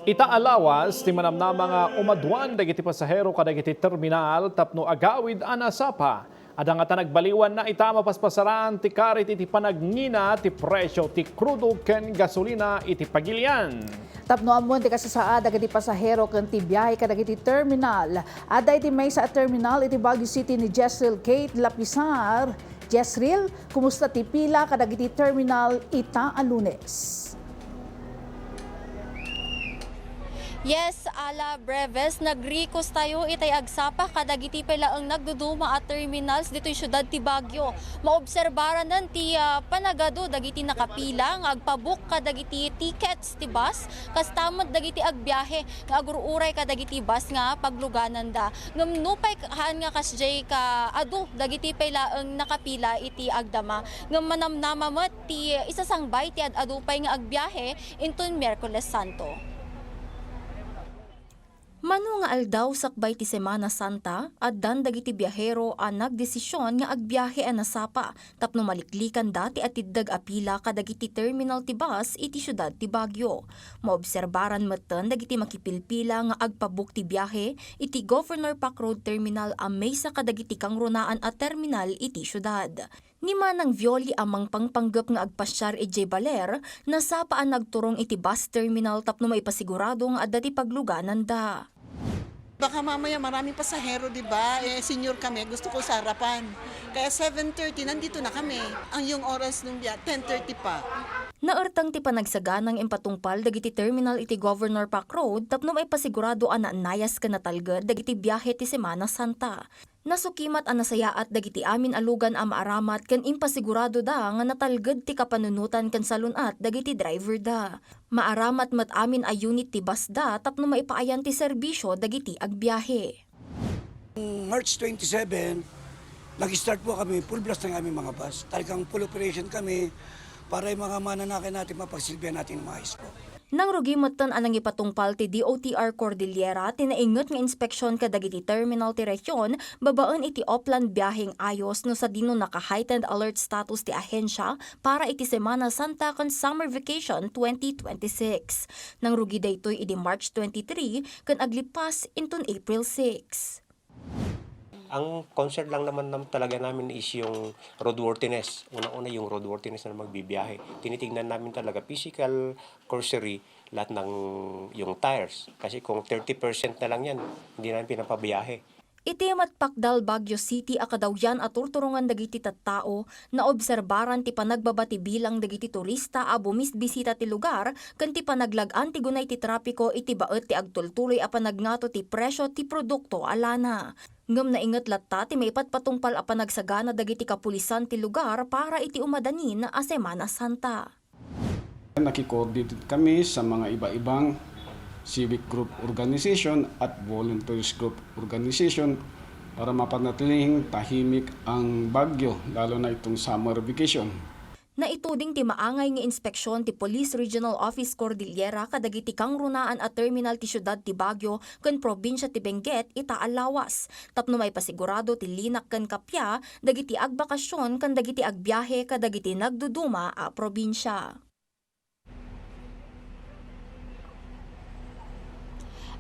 Itaalawas ti manamna mga umadwan dagiti pasahero kadagiti terminal tapno agawid anasapa. Adang ata nagbaliwan na ita mapaspasaran ti karit iti panagngina ti presyo ti krudo ken gasolina iti pagilian. Tapno amon ti kasasaa dagiti pasahero ken ti biyahe kadagiti terminal. Ada iti may sa terminal iti Baguio City ni Jezreel Kate Lapisar. Jezreel, kumusta ti pila kadagiti terminal ita a Lunes? Yes, ala Breves, nagrikos tayo itay agsapa kadagiti pala ang nagduduma at terminals dito'y syudad ti Baguio. Maobserbaran nan ti panagado dagiti nakapila nga agpabuk kadagiti tickets ti bus kastamot dagiti agbiyahe nga agururay kadagiti bus nga pagluganan da. Ngamnupay haan nga kasjay ka adu dagiti pala ang nakapila iti agdama. Ngam manamnamamat ti isasangbay ti adupay nga agbiyahe inton Miyerkules Santo. Mano nga aldaw sakbay ti Semana Santa, addan dagiti biyahero ang nagdesisyon nga agbiyahe ang nasapa, tapno maliklikan dati at tiddag apila kadagiti terminal ti bus iti syudad ti Baguio. Maobserbaran matan dagiti makipilpila nga agpabuk ti biyahe iti Governor Park Road Terminal ang may sa kadagiti kangrunaan at terminal iti syudad. Ni Manang Violi amang pangpanggap nga agpasyar E.J. Baler, nasapaan nagturong iti bus terminal tapno maipasigurado nga adda ti pagluganan da. Baka mamaya maraming pasahero, di ba? Senior kami, gusto ko sa harapan. Kaya 7:30 nandito na kami. Ang yung oras nung 10:30 pa. Naertang ti panagsaganang empatungpal dagiti terminal iti Governor Park Road tapno maipasigurado an nayas ken natalged dagiti biyahe ti Semana Santa. Nasukimat ang nasayaat dagiti amin alugan a maaramat ken impasigurado da nga natalged ti kapanunutan ken salunat dagiti driver da. Maaramat met amin a unit ti bus da tapno maipaayan ti serbisyo dagiti agbiyahe. March 27, nag-start po kami, full blast ng aming mga bus. Talagang full operation kami para yung mga mananakin natin mapagsilbihan natin ng maayos po. Nang rugimatan anang ipatungpal ti DOTR Cordillera, tinaingot nga inspeksyon kadagiti terminal ti resyon, babaan iti Opland biyaheng ayos no sa dino naka-heightened alert status ti ahensya para iti Semana Santa kan Summer Vacation 2026. Nang rugi daytoy iti March 23 kan aglipas inton April 6. Ang concern lang naman talaga namin is yung roadworthiness. Una-una yung roadworthiness na magbibiyahe. Tinitingnan namin talaga physical cursory lahat ng yung tires. Kasi kung 30% na lang yan, hindi namin pinapabiyahe. Iti matpakdal Baguio City akadawyan at turturungan dagiti tattao na obserbaran ti panagbabati bilang dagiti turista a bumisbisita ti lugar ken ti panaglag-an ti gunay ti trapiko iti baet ti agtultuloy a panagnato ti presyo ti produkto alana. Ngem naingat latta ti maipatpatungpal a panagsagana dagiti kapulisan ti lugar para iti umadanin a Semana Santa. Nakikoordinate kami sa mga iba-ibang civic group organization at volunteers group organization para mapanatiling tahimik ang Baguio, lalo na itong summer vacation. Naituding ti maangay nga inspeksyon ti Police Regional Office Cordillera kadagiti kangrunaan at terminal ti syudad ti Baguio ken probinsya ti Benguet itaalawas. Tapno may pasigurado ti linak ken kapya dagiti agbakasyon ken dagiti agbiyahe kadagiti nagduduma a probinsya.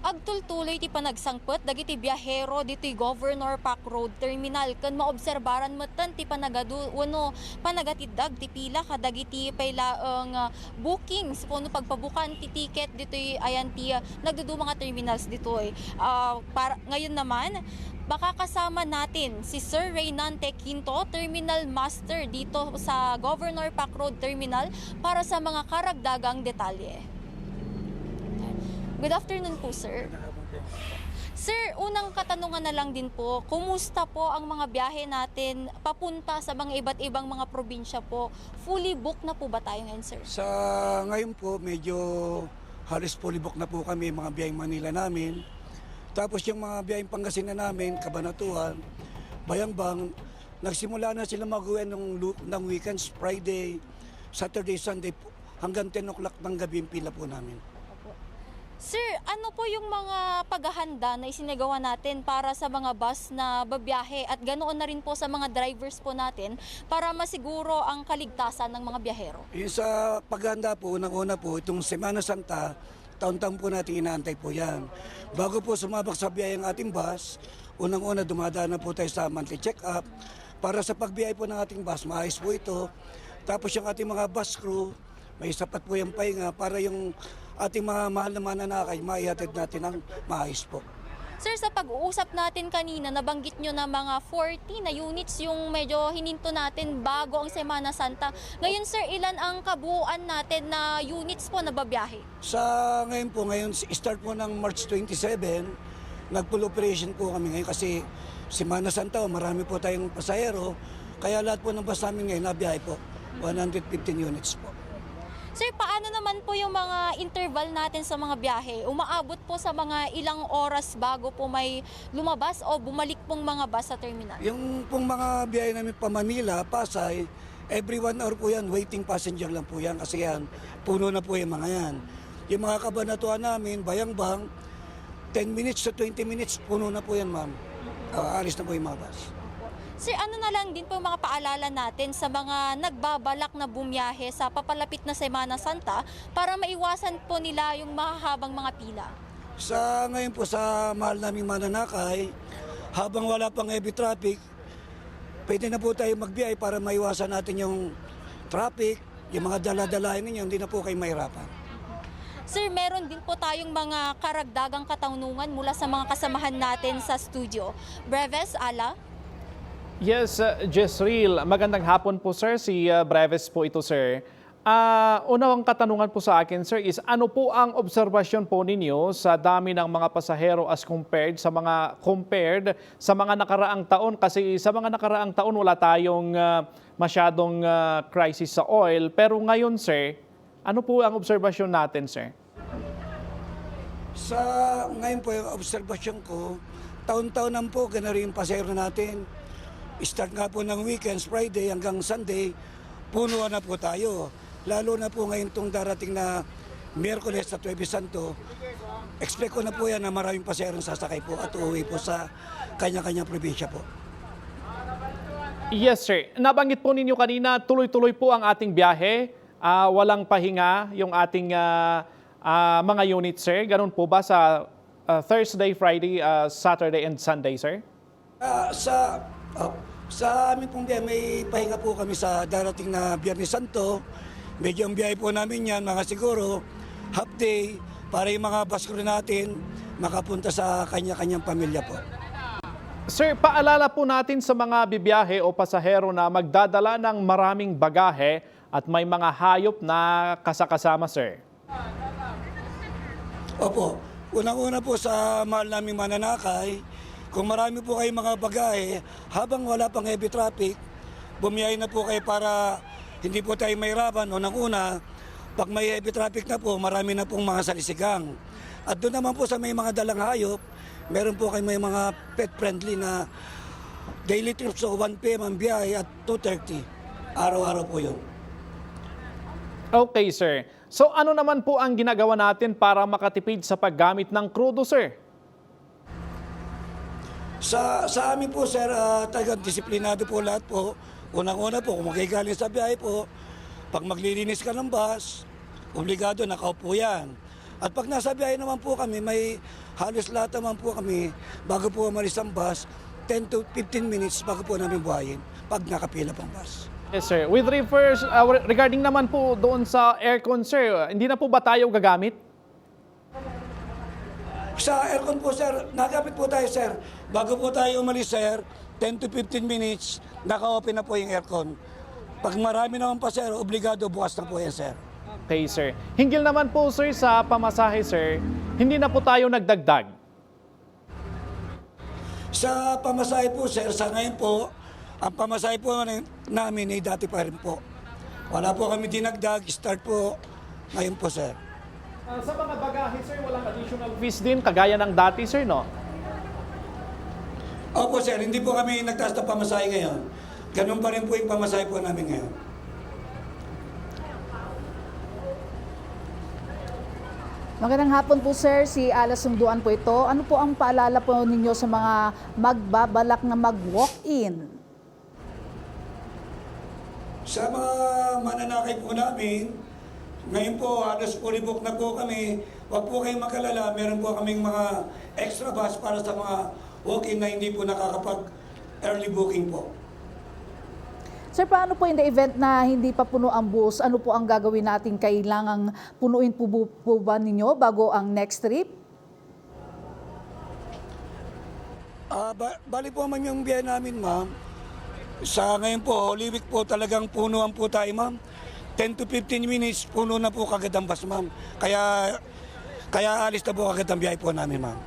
Agtultuloy ti panagsangpet dagiti biyahero dito'y Governor Park Road Terminal ken maobserbaran metten ti panagadu wenno panagatiddag ti pila kadagiti paylaeng bookings kuno pagpabukan ti ticket dito'y ayan ti nagduduma nga terminals dito'y. Para ngayon naman baka kasama natin si Sir Reynante Quinto, Terminal Master dito sa Governor Park Road Terminal para sa mga karagdagang detalye. Good afternoon po, sir. Sir, unang katanungan na lang din po, kumusta po ang mga biyahe natin papunta sa mga iba't ibang mga probinsya po? Fully booked na po ba tayo ngayon, sir? Sa ngayon po, medyo halos fully book na po kami mga biyaheng Manila namin. Tapos yung mga biyaheng Pangasinan namin, Cabanatuan, Bayambang, nagsimula na sila mag-uwi ng weekends, Friday, Saturday, Sunday, hanggang 10 o'clock ng gabi yung pila po namin. Sir, ano po yung mga paghahanda na isinagawa natin para sa mga bus na babiyahe at ganoon na rin po sa mga drivers po natin para masiguro ang kaligtasan ng mga biyahero? Yung sa paghahanda po, unang-una po, itong Semana Santa, taon-taon po natin inaantay po yan. Bago po sumabak sa biyahe ang ating bus, unang-una dumadaan na po tayo sa monthly check-up. Para sa pagbiyahe po ng ating bus, maayos po ito. Tapos yung ating mga bus crew, may sapat po yung pahinga para yung ating mga mahal na mananakay, maihatid natin ng maayos po. Sir, sa pag-uusap natin kanina, nabanggit nyo na mga 40 na units yung medyo hininto natin bago ang Semana Santa. Ngayon sir, ilan ang kabuuan natin na units po na babiyahe? Sa ngayon, start po ng March 27, nag-full operation po kami ngayon kasi Semana Santa, marami po tayong pasahero. Kaya lahat po ng bus namin ngayon nabiyahe po, 115 units po. Sir, paano naman po yung mga interval natin sa mga biyahe? Umaabot po sa mga ilang oras bago po may lumabas o bumalik pong mga bus sa terminal? Yung pong mga biyahe namin pa Manila, Pasay, every 1 hour po yan, waiting passenger lang po yan kasi yan, puno na po yung mga yan. Yung mga kabanatuan namin, Bayambang, 10 minutes to 20 minutes, puno na po yan ma'am. Alis na po yung mga bus. Sir, ano na lang din po yung mga paalala natin sa mga nagbabalak na bumiyahe sa papalapit na Semana Santa para maiwasan po nila yung mahahabang mga pila? Sa ngayon po sa mahal naming mananakay, habang wala pang heavy traffic, pwede na po tayo magbiyahe para maiwasan natin yung traffic, yung mga dala-dalahin ninyo, hindi na po kayo mahirapan. Sir, meron din po tayong mga karagdagang katanungan mula sa mga kasamahan natin sa studio. Breves, Ala? Yes, Jezreel, magandang hapon po sir. Si Breves po ito sir. Unang katanungan po sa akin sir is ano po ang obserbasyon po ninyo sa dami ng mga pasahero as compared sa mga nakaraang taon? Kasi sa mga nakaraang taon wala tayong masyadong crisis sa oil. Pero ngayon sir, ano po ang obserbasyon natin sir? Sa ngayon po yung obserbasyon ko, taon-taon na po ganun rin yung pasahero natin. Start nga po ng weekends, Friday hanggang Sunday, punuan na po tayo. Lalo na po ngayon itong darating na Miyerkules at Huwebes Santo, expect ko na po yan na maraming pasahero sasakay po at uuwi po sa kanya-kanyang probinsya po. Yes sir, nabanggit po ninyo kanina, tuloy-tuloy po ang ating biyahe. Walang pahinga yung ating mga unit sir. Ganun po ba sa Thursday, Friday, Saturday and Sunday sir? Sa amin pong biyahe, may pahinga po kami sa darating na Biyernes Santo. Medyo ang biyahe po namin yan, mga siguro half day para yung mga bus crew natin makapunta sa kanya-kanyang pamilya po. Sir, paalala po natin sa mga bibiyahe o pasahero na magdadala ng maraming bagahe at may mga hayop na kasakasama sir. Opo, unang-una po sa mahal naming mananakay, kung marami po kayong mga bagahe, habang wala pang heavy traffic, bumiyahe na po kayo para hindi po tayo mahirapan. Unang-una, pag may heavy traffic na po, marami na pong mga salisigang. At doon naman po sa may mga dalang hayop, meron po kayo may mga pet-friendly na daily trips, so 1 p.m. ang biyahe at 2:30. Araw-araw po yun. Okay sir. So ano naman po ang ginagawa natin para makatipid sa paggamit ng krudo sir? Sa amin po, sir, talagang disiplinado po lahat po. Unang-una po, kung magigaling sa biyahe po, pag maglilinis ka ng bus, obligado, nakaupo yan. At pag nasa biyahe naman po kami, may halos lahat naman po kami, bago po umalis ang bus, 10 to 15 minutes bago po namin buhayin, pag nakapila pang bus. Yes sir. With regarding naman po doon sa aircon sir, hindi na po ba tayo gagamit? Sa aircon po, sir, nagamit po tayo, sir. Bago po tayo umalis, sir, 10 to 15 minutes, naka-open na po yung aircon. Pag marami naman pa, sir, obligado bukas na po yan, sir. Okay sir. Hinggil naman po sir sa pamasahe sir, hindi na po tayo nagdagdag. Sa pamasahe po, sir, sa ngayon po, ang pamasahe po namin ay dati pa rin po. Wala po kami dinagdag, start po ngayon po, sir. Sa mga bagahe sir, walang additional fees din kagaya ng dati sir, no? Opo, sir, hindi po kami nagtaas ng pamasahe ngayon. Ganun pa rin po yung pamasahe po namin ngayon. Magandang hapon po sir, si Ala Sunduan po ito. Ano po ang paalala po ninyo sa mga magbabalak na mag-walk-in? Sa mga mananakay po namin, ngayon po, halos fully book na po kami. Huwag po kayong makalala, meron po kaming mga extra bus para sa mga walk-in na hindi po nakakapag early booking po. Sir, paano po in the event na hindi pa puno ang bus? Ano po ang gagawin natin? Kailangang punuin po ba ninyo bago ang next trip? Bali po ma'am yung biyahe namin ma'am. Sa ngayon po, Holy Week po talagang punuan po tayo ma'am. 10 to 15 minutes, puno na po kagad ang bus ma'am. Kaya alis na po kagad ang biyahe po namin ma'am.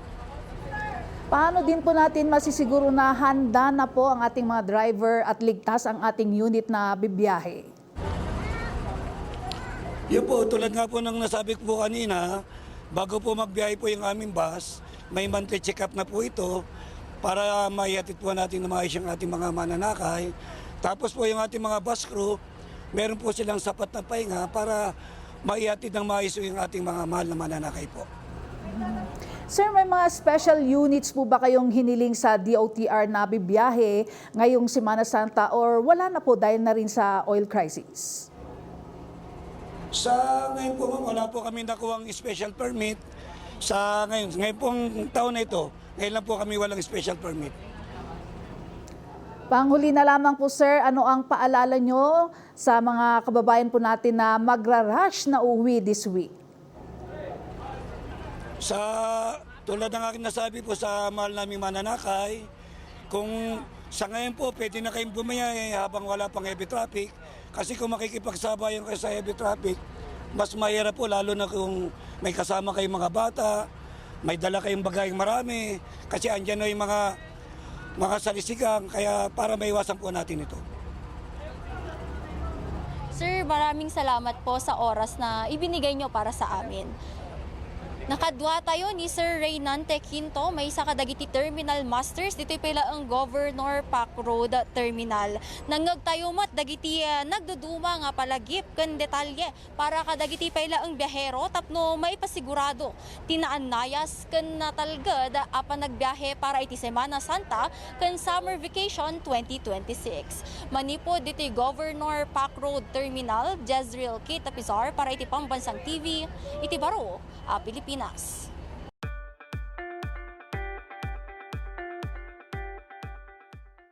Paano din po natin masisiguro na handa na po ang ating mga driver at ligtas ang ating unit na bibiyahe? Yun po, tulad nga po ng nasabi ko po kanina, bago po magbiyahe po yung aming bus, may monthly check-up na po ito para maihatid po natin na maayos yung ating mga mananakay. Tapos po yung ating mga bus crew, meron po silang sapat na pahinga para maihatid ng maayos yung ating mga mahal na mananakay po. Sir, may mga special units po ba kayong hiniling sa DOTR na bibiyahe ngayong Semana Santa or wala na po dahil na rin sa oil crisis? Sa ngayon po ma'am, wala po kami nakuhang special permit. Sa ngayon pong taon na ito, ngayon lang po kami walang special permit. Panghuli na lamang po sir, ano ang paalala nyo sa mga kababayan po natin na magra-rush na uwi this week? Sa tulad ng aking nasabi po sa mahal naming mananakay, kung sa ngayon po pwede na kayong bumiyahe habang wala pang heavy traffic, kasi kung makikipagsabayan kayo sa heavy traffic, mas mahirap po lalo na kung may kasama kayong mga bata, may dala kayong bagayong marami, kasi andyan na yung mga salisigang, kaya para maiwasan po natin ito. Sir, maraming salamat po sa oras na ibinigay nyo para sa amin. Nakadwa tayo ni Sir Reynante Quinto, may sa Kadagiti Terminal Masters, dito pala ang Governor Pac Road Terminal. Nangag tayo mat, dagiti nagduduma nga palagip kan detalye para kadagiti pala ang biyahero tapno maipasigurado. Tinaan nayas kan natalgad apan nagbiyahe para iti Semana Santa kan Summer Vacation 2026. Manipod dito Governor Pac Road Terminal, Jezreel K. Tapizar para iti Pambansang TV, iti Baro, Pilipinas.